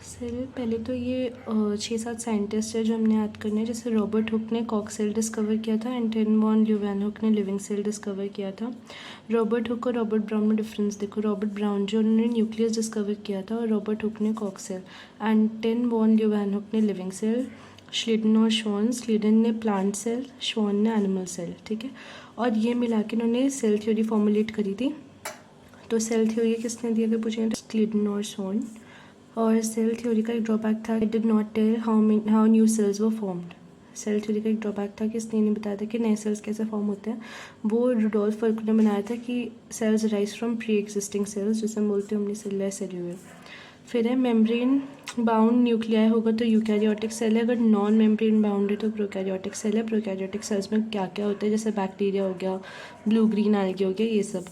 Cell पहले तो ये 6-7 साइंटिस्ट है जो हमने याद करने हैं, जैसे रॉबर्ट हुक ने कॉक सेल डिस्कवर किया था एंड टेन वॉन ल्यूवेनहुक ने लिविंग सेल डिस्कवर किया था। रॉबर्ट हुक और रॉबर्ट ब्राउन में डिफरेंस देखो, रॉबर्ट ब्राउन जो उन्होंने न्यूक्लियस डिस्कवर किया था और रॉबर्ट हुक ने कॉक cell Anton von Leeuwenhoek ने लिविंग सेल। श्लीडन और श्वान, श्लीडन ने प्लांट सेल, श्वान ने एनिमल सेल, ठीक है। और ये मिला के उन्होंने सेल थ्योरी फॉर्मुलेट करी थी। तो सेल थ्योरी किसने दी अगर पूछें तो श्लीडन और श्वान। और सेल थ्योरी का एक ड्रॉबैक था, it did not tell how new cells were formed. Cell theory का एक ड्रॉबैक था कि इसने नहीं बताया था कि नए सेल्स कैसे फॉर्म होते हैं। वो रुडोल्फ फर्क ने बनाया था कि cells rise from pre existing cells, जिसे हम बोलते हैं यूनिसेलुलर सेल्यूलर। फिर है मेम्ब्रेन बाउंड न्यूक्लियाई होगा तो यूकैरियोटिक सेल है, अगर नॉन मेम्ब्रेन बाउंड है तो प्रोकैरियोटिक सेल है। प्रोकैरियोटिक सेल्स में क्या क्या होता है, जैसे बैक्टीरिया हो गया, ब्लू ग्रीन एल्गी हो गया, ये सब।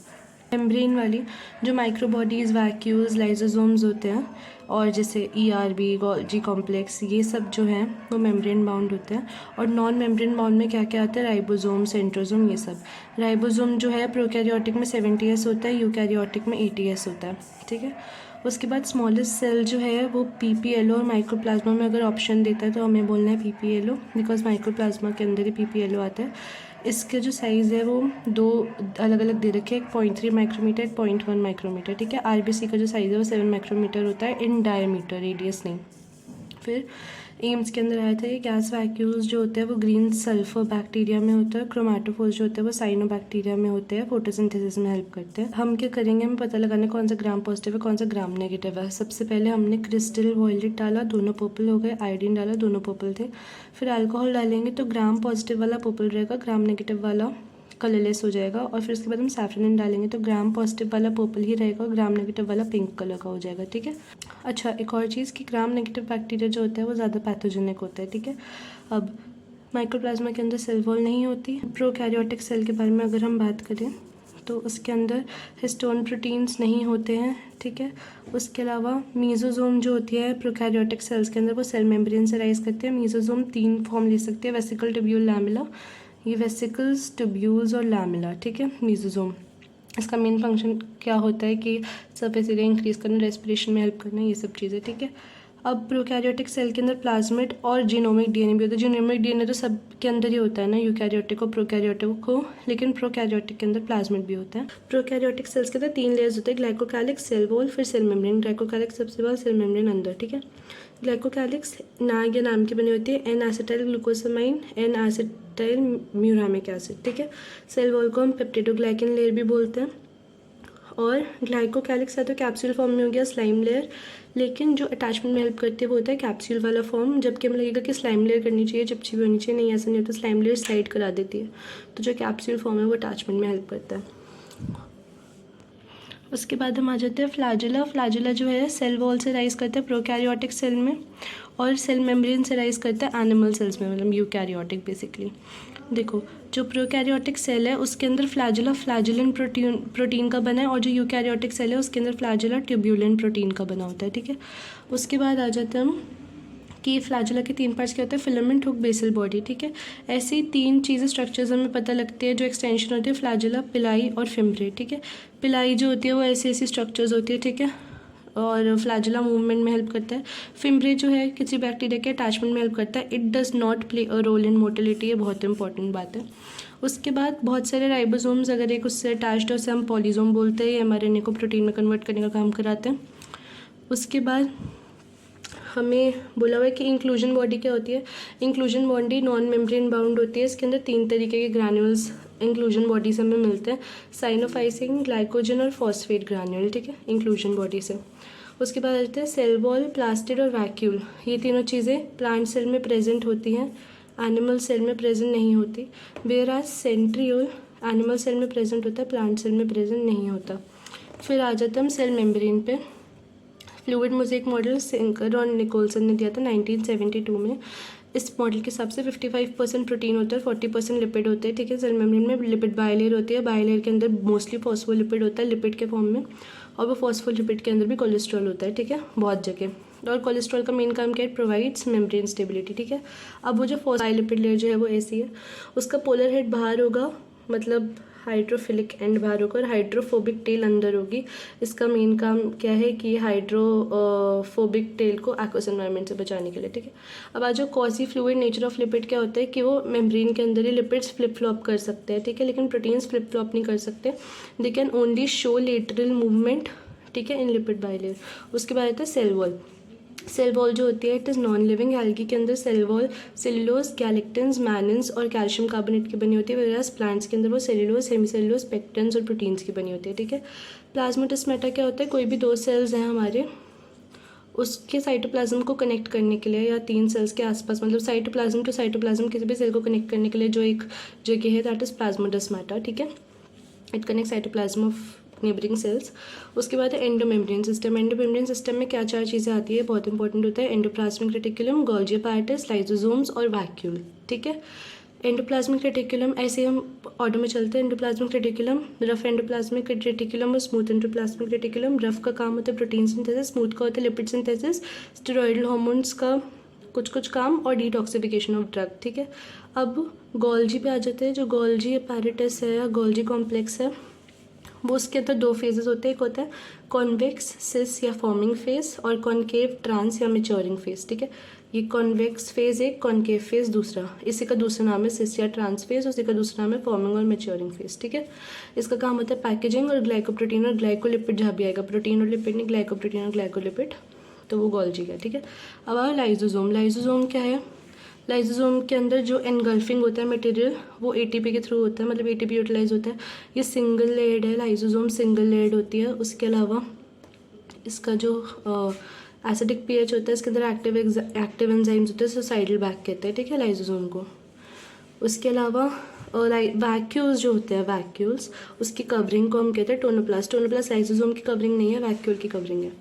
मेम्ब्रेन वाली जो माइक्रोबॉडीज़, वैक्यूल्स, लाइजोसोम्स होते हैं और जैसे ERB, गोल्जी कॉम्प्लेक्स, ये सब जो हैं वो मेम्ब्रेन बाउंड होते हैं। और नॉन मेम्ब्रेन बाउंड में क्या क्या आता है, राइबोसोम, सेंट्रोसोम, ये सब। राइबोसोम जो है प्रोकैरियोटिक में 70S होता है, यूकैरियोटिक में 80S होता है, ठीक है। उसके बाद स्मॉलेस्ट सेल जो है वो PPLO और माइक्रोप्लाज्मा में अगर ऑप्शन देता है तो हमें बोलना है PPLO, बिकॉज माइक्रोप्लाज्मा के अंदर ही PPLO आता है। इसके जो साइज़ है वो दो अलग अलग दे रखे हैं, 0.3 माइक्रोमीटर, 0.1 माइक्रोमीटर, ठीक है। RBC का जो साइज़ है वो 7 माइक्रोमीटर होता है इन डायमीटर, रेडियस नहीं। फिर एम्स के अंदर आया था ये गैस वैक्यूल्स जो होते हैं वो ग्रीन सल्फर बैक्टीरिया में होता है, क्रोमेटोफोर्स जो होते हैं वो साइनोबैक्टीरिया में होते हैं, फोटोसिंथेसिस में हेल्प करते हैं। हम क्या करेंगे, हमें पता लगाना कौन सा ग्राम पॉजिटिव है कौन सा ग्राम नेगेटिव है। सबसे पहले हमने क्रिस्टल वॉयलेट डाला, दोनों पर्पल हो गए, आयोडीन डाला, दोनों पर्पल थे। फिर अल्कोहल डालेंगे तो ग्राम पॉजिटिव वाला पर्पल रहेगा, ग्राम नेगेटिव वाला कलरलेस हो जाएगा। और फिर उसके बाद हम सैफरन डालेंगे तो ग्राम पॉजिटिव वाला पर्पल ही रहेगा और ग्राम नेगेटिव वाला पिंक कलर का हो जाएगा, ठीक है। अच्छा, एक और चीज़ कि ग्राम नेगेटिव बैक्टीरिया जो होता है वो ज़्यादा पैथोजेनिक होता है, ठीक है। अब माइक्रोप्लाज्मा के अंदर सेल वॉल नहीं होती। प्रोकैरियोटिक सेल के बारे में अगर हम बात करें तो उसके अंदर हिस्टोन प्रोटीन्स नहीं होते हैं, ठीक है। उसके अलावा मीजोजोम जो होती है प्रोकैरियोटिक सेल्स के अंदर वो सेल मेम्ब्रेन से राइज करते हैं। मीजोजोम 3 फॉर्म ले सकते हैं, वेसिकल, ट्यूब्यूल, लैमेला। ये वेसिकल्स, ट्यूब्यूल्स और लैमेला, ठीक है, मीजोजोम। इसका मेन फंक्शन क्या होता है कि सरफेस एरिया इंक्रीज करना, रेस्पिरेशन में हेल्प करना, ये सब चीज़ें, ठीक है। अब प्रोकैरियोटिक सेल के अंदर प्लाज्मिड और जीनोमिक DNA भी होता है। जीनोमिक DNA तो सब के अंदर ही होता है ना, यूकैरियोटिक और प्रोकैरियोटिक को, लेकिन प्रोकैरियोटिक के अंदर प्लाज्मिड भी होता है। प्रोकैरियोटिक सेल्स के अंदर 3 लेयर्स होते हैं, ग्लाइकोकैलिक्स, सेल वॉल, फिर सेल मेम्ब्रेन। ग्लाइकोकैलिक्स सबसे बाद, सेल मेम्ब्रेन अंदर, ठीक है। ग्लाइकोकैलिक्स नाग या नाम की बनी होती है, N acetyl glucosamine, N acetyl muramic acid, ठीक है। सेल वॉल को हम पेप्टिडोग्लाइकन लेयर भी बोलते हैं। और ग्लाइकोकैलिक्स है तो कैप्सूल फॉर्म में हो गया स्लाइम लेयर, लेकिन जो अटैचमेंट में हेल्प करती है वो होता है कैप्सूल वाला फॉर्म। जबकि हमें लगेगा कि स्लाइम लेयर करनी चाहिए, चिपचिपी होनी चाहिए, नहीं ऐसा नहीं होता, स्लाइम लेयर स्लाइड करा देती है। तो जो कैप्सूल फॉर्म है वो अटैचमेंट में हेल्प करता है। उसके बाद हम आ जाते हैं फ्लैजेला। फ्लैजेला जो है सेल वॉल से राइज करता है प्रोकैरियोटिक सेल में, और सेल मेम्ब्रेन से राइज करता है एनिमल सेल्स में, मतलब यूकैरियोटिक बेसिकली। देखो, जो प्रोकैरियोटिक सेल है उसके अंदर फ्लैजेला फ्लैजेलन प्रोटीन का बना है, और जो यूकैरियोटिक सेल है उसके अंदर फ्लैजेला ट्यूब्यूलिन प्रोटीन का बना होता है, ठीक है। उसके बाद आ जाते हैं हम कि फ्लैजेला के 3 पार्ट्स क्या होते हैं, फिलामेंट, हुक, बेसल बॉडी, ठीक है। ऐसी 3 चीज़ें स्ट्रक्चर्स हमें पता लगती है जो एक्सटेंशन होती है, फ्लैजेला, पिलाई और फिम्ब्रे, ठीक है। पिलाई जो होती है वो ऐसी ऐसी स्ट्रक्चर्स होती है, ठीक है, और फ्लैजेला मूवमेंट में हेल्प करता है। फिम्ब्रे जो है किसी बैक्टीरिया के अटैचमेंट में हेल्प करता है। It does not play a role in motility, ये बहुत इंपॉर्टेंट बात है। उसके बाद बहुत सारे राइबोसोम्स अगर एक उससे अटैच्ड है उसे हम पॉलीसोम बोलते हैं, ये mRNA को प्रोटीन में कन्वर्ट करने का काम कराते हैं। उसके बाद हमें बोला हुआ है कि इंक्लूजन बॉडी क्या होती है। Inclusion body non membrane bound होती है, इसके अंदर 3 तरीके के ग्रैन्यूल्स इंक्लूजन बॉडी से हमें मिलते हैं, साइनोफाइसिन, ग्लाइकोजन और फॉस्फेट ग्रैन्यूल, ठीक है, इंक्लूजन बॉडी से। उसके बाद आते हैं सेल वॉल, प्लास्टिड और वैक्यूल। ये तीनों चीज़ें प्लांट सेल में प्रेजेंट होती हैं, एनिमल सेल में प्रेजेंट नहीं होती। वेयरएज सेंट्रियोल एनिमल सेल में प्रेजेंट होता है, प्लांट सेल में प्रेजेंट नहीं होता। फिर आ जाते हम सेल मेम्ब्रेन पे। फ्लूइड मोज़ेक मॉडल सेंकर और निकोलसन ने दिया था 1972 में। इस मॉडल के हिसाब से 55% प्रोटीन होता है, 40% लिपिड होते हैं, ठीक है। सेल मेम्ब्रेन में लिपिड बायलेयर होती है, बायलेयर के अंदर मोस्टली फॉस्फोलिपिड होता है लिपिड के फॉर्म में, और वो फॉस्फोलिपिड के अंदर भी कोलेस्ट्रॉल होता है, ठीक है, बहुत जगह। और कोलेस्ट्रॉल का मेन काम क्या है, प्रोवाइड्स मेम्ब्रेन स्टेबिलिटी, ठीक है। अब वो जो फॉस्फोलिपिड लेयर जो है वो ऐसी है, उसका पोलर हेड बाहर होगा, मतलब हाइड्रोफिलिक एंड बाहर होकर हाइड्रोफोबिक टेल अंदर होगी। इसका मेन काम क्या है कि हाइड्रोफोबिक टेल को एक्वस एनवायरनमेंट से बचाने के लिए, ठीक है। अब आ जाओ quasi fluid nature of lipid क्या होता है कि वो मेम्ब्रेन के अंदर ही लिपिड्स फ्लिप फ्लॉप कर सकते हैं, ठीक है, लेकिन प्रोटीन्स फ्लिप फ्लॉप नहीं कर सकते। They can only show lateral movement, ठीक है, इन लिपिड बाइलेयर। उसके बाद आता है सेल वॉल। सेल वॉल जो होती है it is non living algae के अंदर सेल वॉल सेलुलोज, गैलेक्टिन्स, मैनिन्स और कैल्शियम कार्बोनेट की बनी होती है, वेरास प्लांट्स के अंदर वो सेलुलोज, हेमीसेलुलोज, पेक्टिन्स और प्रोटीन्स की बनी होती है, ठीक है। प्लाज्मोडेस्माटा क्या होता है, कोई भी 2 सेल्स हैं हमारे, उसके साइटोप्लाज्म को कनेक्ट करने के लिए या 3 सेल्स के आसपास, मतलब साइटोप्लाज्म टू साइटोप्लाज्म किसी भी सेल को कनेक्ट करने के लिए जो एक जगह है दैट इज़ प्लाज्मोडेस्माटा, ठीक है। It connect cytoplasm of neighbouring cells. उसके बाद है एंडोमेम्ब्रेन सिस्टम। एंडोमेम्ब्रेन सिस्टम में क्या 4 चीज़ें आती है, बहुत इंपॉर्टेंट होता है, endoplasmic reticulum, Golgi apparatus, lysosomes और वैक्यूल, ठीक है। एंडोप्लाज्मिक रेटिकुलम ऐसे हम ऑर्डर में चलते हैं, endoplasmic reticulum, rough endoplasmic reticulum और स्मूथ एंडोप्लाज्मिक रेटिकुलम। रफ का काम होता है प्रोटीन सिंथेसिस, स्मूथ का होता है लिपिड सिंथेसिस, स्टेरॉइडल हार्मोन्स का कुछ काम और डिटॉक्सिफिकेशन ऑफ ड्रग, ठीक है। अब गोल्जी पे आ जाते हैं। जो गोल्जी अपैरेटस है या गोल्जी कॉम्प्लेक्स है वो उसके अंदर 2 फेजेस होते हैं, एक होता है कॉन्वेक्स सिस या फॉर्मिंग फेज और कॉन्केव ट्रांस या मैच्योरिंग फेज, ठीक है। ये कॉन्वेक्स फेज एक, कॉन्केव फेज दूसरा, इसी का दूसरा नाम है सिस या ट्रांस फेज, उसी का दूसरा नाम है फॉर्मिंग और मैच्योरिंग फेज, ठीक है। इसका काम होता है पैकेजिंग और ग्लाइकोप्रोटीन और ग्लाइकोलिपिड जहाँ भी आएगा, प्रोटीन और लिपिड नहीं, ग्लाइकोप्रोटीन और ग्लाइकोलिपिड, तो वो गोल्जी का, ठीक है। अब आओ लाइसोसोम। लाइसोसोम क्या है, लाइसोसोम के अंदर जो एनगल्फिंग होता है मटेरियल वो एटीपी के थ्रू होता है, मतलब एटीपी यूटिलाइज होता है। ये सिंगल लेयर्ड है, लाइसोसोम सिंगल लेयर्ड होती है। उसके अलावा इसका जो एसिडिक पीएच होता है, इसके अंदर एक्टिव एंजाइम्स होते हैं, सुसाइडल बैक कहते हैं, ठीक है, लाइसोसोम को। उसके अलावा वैक्यूल्स जो होते हैं, वैक्यूल्स, उसकी कवरिंग को हम कहते हैं टोनोप्लास्ट। टोनोप्लास्ट लाइसोसोम की कवरिंग नहीं है, वैक्यूल की कवरिंग है।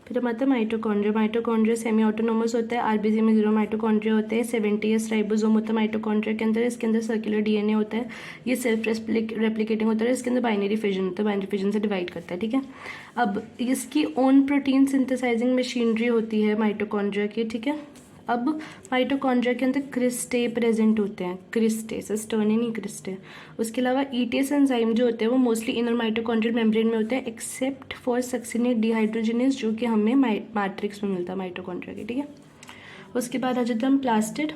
फिर हम आते हैं माइटोकॉन्ड्रिया। माइटोकॉन्ड्रिया सेमी ऑटोनोमस होता है, आरबीसी में 0 माइटोकॉन्ड्रिया होते हैं, 70s राइबोसोम होता है माइटोकॉन्ड्रिया के अंदर, इसके अंदर सर्कुलर डीएनए होता है, ये सेल्फ रेप्लिकेटिंग होता है, इसके अंदर बाइनरी फिजन होता है, बाइनरी फिजन से डिवाइड करता है, ठीक है। अब इसकी ओन प्रोटीन सिंथेसाइजिंग मशीनरी होती है माइटोकॉन्ड्रिया की, ठीक है। अब माइटोकॉन्ड्रिया के अंदर क्रिस्टे प्रेजेंट होते हैं, क्रिस्टे, सिस्टर्नी नहीं क्रिस्टे। उसके अलावा ईटीएस एंजाइम जो होते हैं वो मोस्टली इनर माइटोकॉन्ड्रियल मेम्ब्रेन में होते हैं, एक्सेप्ट फॉर सक्सिनेट डिहाइड्रोजिनेज जो कि हमें मैट्रिक्स में मिलता है माइटोकॉन्ड्रिया के, ठीक है। उसके बाद आ जाते हैं हम प्लास्टिड।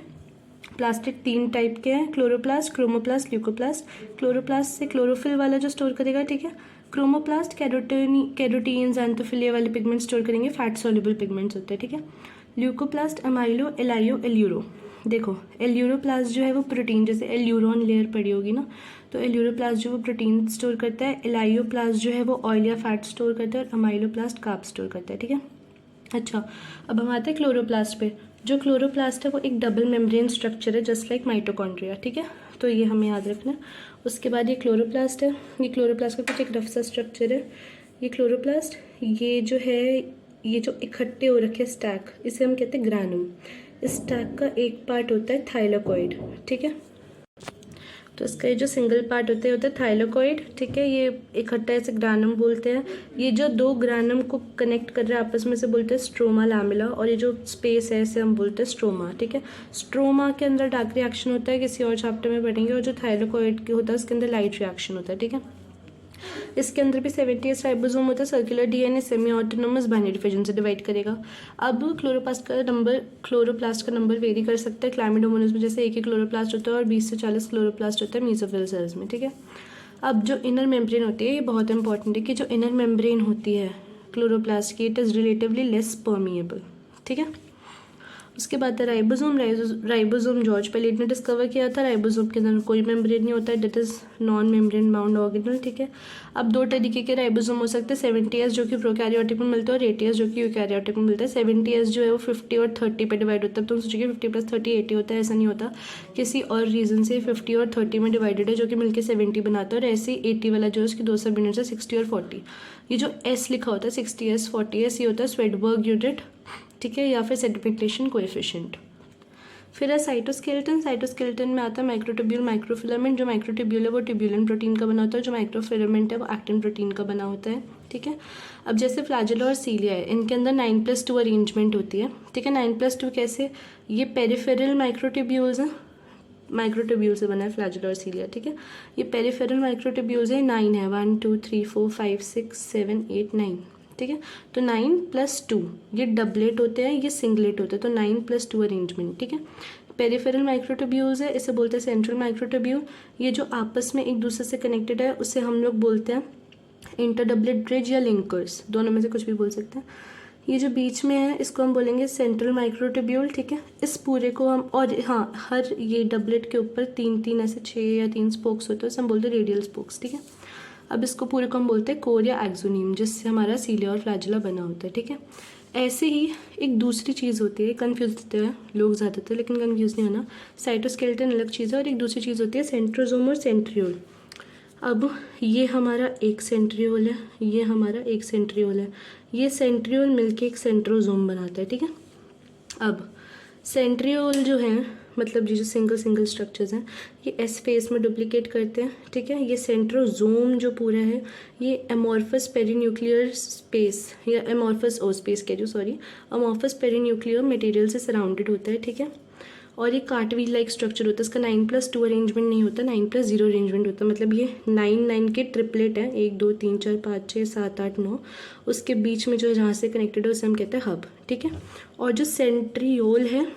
प्लास्टिड 3 टाइप के हैं, क्लोरोप्लास्ट, क्रोमोप्लास्ट, ल्यूकोप्लास्ट। क्लोरोप्लास्ट से क्लोरोफिल वाला जो स्टोर करेगा, ठीक है। क्रोमोप्लास्ट कैरोटीन्स एंथोफिलिया वाले पिगमेंट स्टोर करेंगे, फैट सोल्यूबल पिगमेंट्स होते हैं, ठीक है। Leucoplast amylo, elaio, aleuro. देखो एल्यूरोप्लास्ट जो है वो प्रोटीन, जैसे एल्यूरोन लेयर पड़ी होगी ना, तो एल्यूरोप्लास्ट जो वो प्रोटीन स्टोर करता है, एलाइयोप्लास्ट जो है वो ऑयल या फैट स्टोर करता है, और अमाइलोप्लास्ट कार्ब स्टोर करता है, ठीक है। अच्छा, अब हम आते हैं क्लोरोप्लास्ट पे। जो क्लोरोप्लास्ट है वो एक डबल मेम्ब्रेन स्ट्रक्चर है, जस्ट लाइक माइटोकॉन्ड्रिया, ठीक है, तो ये हमें याद रखना है। उसके बाद ये क्लोरोप्लास्ट है, ये क्लोरोप्लास्ट का कुछ एक रफ सा स्ट्रक्चर है। ये क्लोरोप्लास्ट, ये जो है, ये जो इकट्ठे हो रखे स्टैक, इसे हम कहते हैं ग्रैनम। इस स्टैक का एक पार्ट होता है थाइलाकॉइड, ठीक है, तो इसका ये जो सिंगल पार्ट होता है थाइलाकॉइड, ठीक है, ये इकट्ठा इसे ग्रैनम बोलते हैं। ये जो 2 ग्रैनम को कनेक्ट कर रहे हैं आपस में से बोलते हैं स्ट्रोमा लैमेला, और ये जो स्पेस है इसे हम बोलते हैं स्ट्रोमा, ठीक है। स्ट्रोमा के अंदर डार्क रिएक्शन होता है, किसी और चैप्टर में पढ़ेंगे, और जो थाइलाकॉइड के होता है उसके अंदर लाइट रिएक्शन होता है, ठीक है। इसके अंदर भी 70s राइबोसोम होता है, circular DNA semi autonomous binary fission से डिवाइड करेगा। अब क्लोरोप्लास्ट का नंबर वेरी कर सकता है, क्लाइमिडोमोनास में जैसे 1 क्लोरोप्लास्ट होता है और 20 से 40 क्लोरोप्लास्ट होता है मेसोफिल सेल्स में, ठीक है। अब जो इनर मेम्ब्रेन होती है, ये बहुत इंपॉर्टेंट है कि जो इनर मेम्ब्रेन होती है क्लोरोप्लास्ट की, it is relatively less permeable, ठीक है। उसके बाद है राइबोसोम। राइबोसोम जॉर्ज पैलेट ने डिस्कवर किया था। राइबोसोम के अंदर कोई मेम्ब्रेन नहीं होता है, that is non membrane bound organelle, ठीक है। अब 2 तरीके के राइबोसोम हो सकते हैं, 70s जो कि प्रोकैरियोटिक में मिलता है और 80s जो कि यूकैरियोटिक में मिलता है। 70s जो है वो 50 और 30 पे डिवाइड होता है, तो सोचिए 50 + 30 80 होता है, ऐसा नहीं होता, किसी और रीज़न से 50 और 30 में डिवाइडेड है जो कि मिलकर 70 बनाता है, और ऐसे ही 80 वाला जो है उसकी 2 सब यूनिट्स है 60 और 40। ये जो S लिखा होता है 60s 40s, ये होता है स्वेडबर्ग यूनिट, ठीक है, या फिर सेडिमेंटेशन कोएफिशिएंट। फिर है साइटोस्केलेटन। साइटोस्केलेटन में आता है माइक्रोट्यूब्यूल, माइक्रोफिलामेंट। जो माइक्रोट्यूब्यूल है वो ट्यूब्यूलिन प्रोटीन का बना होता है, जो माइक्रोफिलामेंट है वो एक्टिन प्रोटीन का बना होता है, ठीक है। अब जैसे फ्लैजेला और सीलिया है, इनके अंदर 9+2 अरेंजमेंट होती है, ठीक है। 9+2 कैसे, ये पेरिफेरल माइक्रोट्यूब्यूल्स हैं, माइक्रोट्यूब्यूल से बना है फ्लैजुला और सीलिया, ठीक है। ये पेरिफेरल माइक्रोट्यूब्यूल्स है, 9 है, 1 2 3 4 5 6 7 8 9, ठीक है। तो 9 + 2 ये डबलेट होते हैं, ये सिंगलेट होते हैं, तो 9 + 2 अरेंजमेंट, ठीक है। पेरिफेरल माइक्रोट्यूब्यूल्स है, इसे बोलते हैं सेंट्रल माइक्रोट्यूब्यूल। ये जो आपस में एक दूसरे से कनेक्टेड है उसे हम लोग बोलते हैं इंटरडबलेट ब्रिज या लिंकर्स, दोनों में से कुछ भी बोल सकते हैं। ये जो बीच में है इसको हम बोलेंगे सेंट्रल माइक्रोट्यूब्यूल, ठीक है। इस पूरे को हम, और हाँ, हर ये डबलेट के ऊपर 3 ऐसे 6 या 3 स्पोक्स होते हैं, उसे हम बोलते हैं रेडियल स्पोक्स, ठीक है। अब इसको पूरे को हम बोलते हैं कोर या एक्सोनीम, जिससे हमारा सीलिया और फ्लैजुला बना होता है, ठीक है। ऐसे ही एक दूसरी चीज़ होती है, कन्फ्यूज होते हैं लोग ज़्यादातर, लेकिन कन्फ्यूज नहीं होना। साइटोस्केलेटन अलग चीज़ है और एक दूसरी चीज़ होती है सेंट्रोजोम और सेंट्रियोल। अब ये हमारा एक सेंट्रियोल है, ये हमारा एक सेंट्रियोल है, ये सेंट्रियोल मिलके एक सेंट्रोजोम बनाता है, ठीक है। अब सेंट्रियोल जो है, मतलब ये जो सिंगल स्ट्रक्चर्स हैं, ये एस फेस में डुप्लीकेट करते हैं, ठीक है। ये सेंट्रोजोम जो पूरा है ये एमॉर्फस पेरीन्यूक्लियर स्पेस या एमॉर्फस ओ स्पेस कह रही हूँ, सॉरी, एमॉर्फस पेरीन्यूक्लियर मटेरियल से सराउंडेड होता है, ठीक है। और ये कार्टवील लाइक स्ट्रक्चर होता है, इसका 9 + 2 अरेंजमेंट नहीं होता, 9 + 0 अरेंजमेंट होता है। मतलब ये 9 के ट्रिपलेट है, 1 2 3 4 5 6 7 8 9, उसके बीच में जो जहाँ से कनेक्टेड है उसे हम कहते हैं हब, ठीक है। और जो सेंट्रियोल है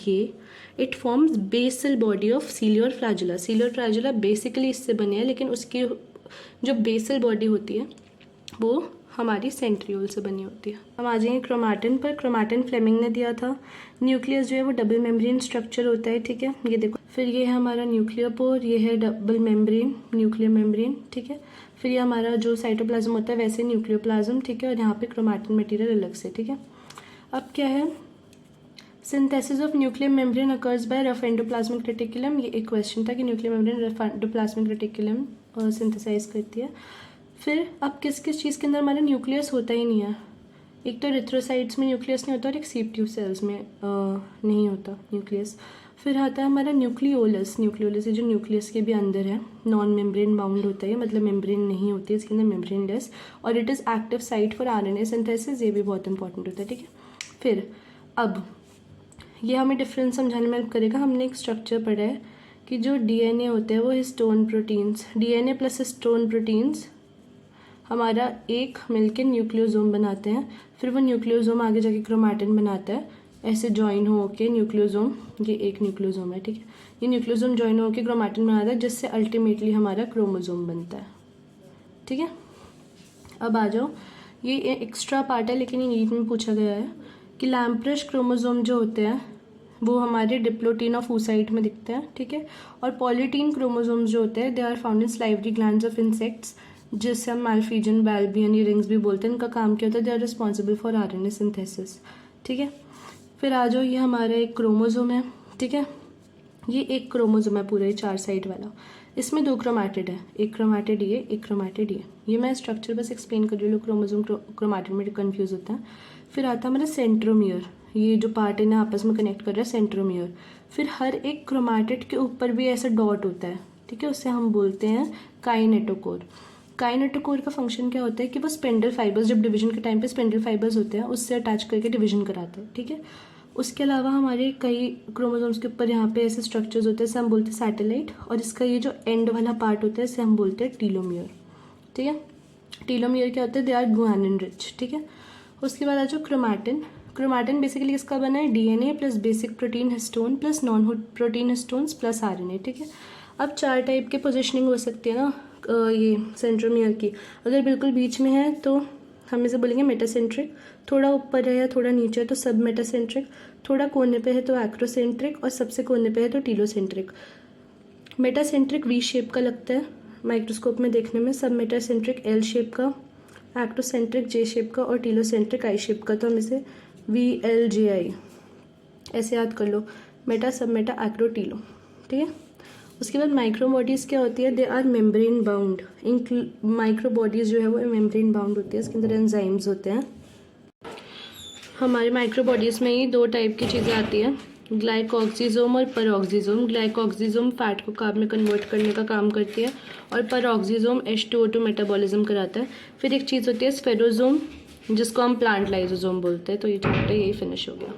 ये it forms basal body of cilia और फ्लैजुला। सीलिया और फ्लैजुला बेसिकली इससे बने हैं, लेकिन उसकी जो बेसल बॉडी होती है वो हमारी सेंट्रियोल से बनी होती है। हम आ जाएंगे क्रोमैटिन पर। क्रोमैटिन फ्लेमिंग ने दिया था। न्यूक्लियस जो है वो डबल मेम्ब्रेन स्ट्रक्चर होता है, ठीक है, ये देखो। फिर ये है हमारा न्यूक्लियोपोर, ये है डबल मेम्ब्रेन, न्यूक्लियर मेम्ब्रेन, ठीक है। फिर ये हमारा जो साइटोप्लाज्म होता है वैसे न्यूक्लियोप्लाज्म, ठीक है। और यहाँ पे क्रोमैटिन मटेरियल अलग से, ठीक है। अब क्या है, synthesis of nuclear membrane occurs by rough endoplasmic reticulum. ये एक क्वेश्चन था कि nuclear membrane rough endoplasmic reticulum synthesize करती है। फिर अब किस किस चीज़ के अंदर हमारा न्यूक्लियस होता ही नहीं है। एक तो एरिथ्रोसाइट्स में न्यूक्लियस नहीं होता और एक सीप ट्यूब सेल्स में नहीं होता न्यूक्लियस। फिर आता है हमारा न्यूक्लियोलस। न्यूक्लियोलस जो न्यूक्लियस के भी अंदर है, नॉन मेम्ब्रेन बाउंड होता है, मतलब मेम्ब्रेन नहीं होती है इसके अंदर, मेम्ब्रेन लेस, और it is active site for RNA synthesis, ये भी बहुत इंपॉर्टेंट होता है, ठीक है। फिर अब ये हमें डिफरेंस समझाने में हेल्प करेगा। हमने एक स्ट्रक्चर पढ़ा है कि जो डीएनए होते हैं वो histone proteins, DNA plus histone proteins हमारा एक मिलके न्यूक्लियोसोम बनाते हैं। फिर वो न्यूक्लियोसोम आगे जाके क्रोमैटिन बनाता है, ऐसे जॉइन हो के न्यूक्लियोसोम, ये एक न्यूक्लियोसोम है, ठीक है। ये न्यूक्लियोसोम जॉइन हो के क्रोमैटिन बनाता है, जिससे अल्टीमेटली हमारा क्रोमोसोम बनता है, ठीक है। अब आ जाओ, ये एक्स्ट्रा पार्ट है लेकिन ये नीट में पूछा गया है कि लैम्प्रेश क्रोमोसोम जो होते हैं वो हमारे डिप्लोटीन ऑफ oocyte में दिखते हैं, ठीक है। और पॉलीटीन क्रोमोसोम्स जो होते हैं they are found in salivary glands of insects, जिससे हम मैल्फीजन, बैल्बियन, ये रिंग्स भी बोलते हैं। इनका काम क्या होता है, they are responsible for RNA synthesis, ठीक है। फिर आ जाओ, ये हमारा एक क्रोमोसोम है, ठीक है। ये एक क्रोमोसोम है पूरा, ये 4 साइड वाला, इसमें 2 क्रोमैटिड है, एक क्रोमैटिड ये, एक क्रोमैटिड ये मैं स्ट्रक्चर बस एक्सप्लेन कर रही हूँ, क्रोमोसोम क्रोमैटिड में कन्फ्यूज होता है। फिर आता है हमारा सेंट्रोमियर, ये जो पार्ट इन्हें आपस में कनेक्ट कर रहा है, सेंट्रोमियर। फिर हर एक क्रोमैटिड के ऊपर भी ऐसा डॉट होता है, ठीक है, उससे हम बोलते हैं काइनेटोकोर। काइनेटोकोर का फंक्शन क्या होता है कि वो स्पिंडल फाइबर्स, जब डिवीजन के टाइम पे स्पिंडल फाइबर्स होते हैं उससे अटैच करके डिवीजन कराते हैं, ठीक है। उसके अलावा हमारे कई क्रोमोसोम्स के ऊपर यहाँ पे ऐसे स्ट्रक्चर्स होते हैं, इसे हम बोलते हैं सैटेलाइट, और इसका ये जो एंड वाला पार्ट होता है इसे हम बोलते हैं टीलोमियर, ठीक है। टीलोमियर क्या होता है, दे आर गुआनिन रिच, ठीक है। उसके बाद आ जाओ क्रोमैटिन। क्रोमैटिन बेसिकली किसका बना है, DNA plus basic protein histone plus non protein histones plus RNA, ठीक है। अब 4 टाइप के पोजिशनिंग हो सकती है ना ये सेंट्रोमियर की। अगर बिल्कुल बीच में है तो हम इसे बोलेंगे मेटासेंट्रिक, थोड़ा ऊपर है या थोड़ा नीचे है तो सब मेटासेंट्रिक, थोड़ा कोने पे है तो एक्रोसेंट्रिक, और सबसे कोने पे है तो टीलोसेंट्रिक। मेटासेंट्रिक वी शेप का लगता है माइक्रोस्कोप में देखने में, सब मेटासेंट्रिक एल शेप का, एक्रोसेंट्रिक जे शेप का, और टीलोसेंट्रिक आई शेप का। तो हम इसे VLJI ऐसे याद कर लो, meta sub meta acro telo, ठीक है। उसके बाद माइक्रो बॉडीज़ क्या होती है, दे आर मेम्ब्रेन बाउंड। इन माइक्रो बॉडीज़ जो है वो मेम्ब्रेन बाउंड होती है, इसके अंदर एंजाइम्स होते हैं। हमारे माइक्रो बॉडीज़ में ही 2 टाइप की चीज़ें आती हैं, ग्लाइकोक्सिजोम और परऑक्सिजोम। ग्लाइकोक्सिजोम फैट को कार्ब में कन्वर्ट करने का काम करती है, और परऑक्सिजोम H2O2 मेटाबॉलिज्म कराता है। फिर एक चीज़ होती है स्फेरोजोम, जिसको हम प्लांट लाइजोजोम बोलते हैं। तो ये चैप्टर यही फिनिश हो गया।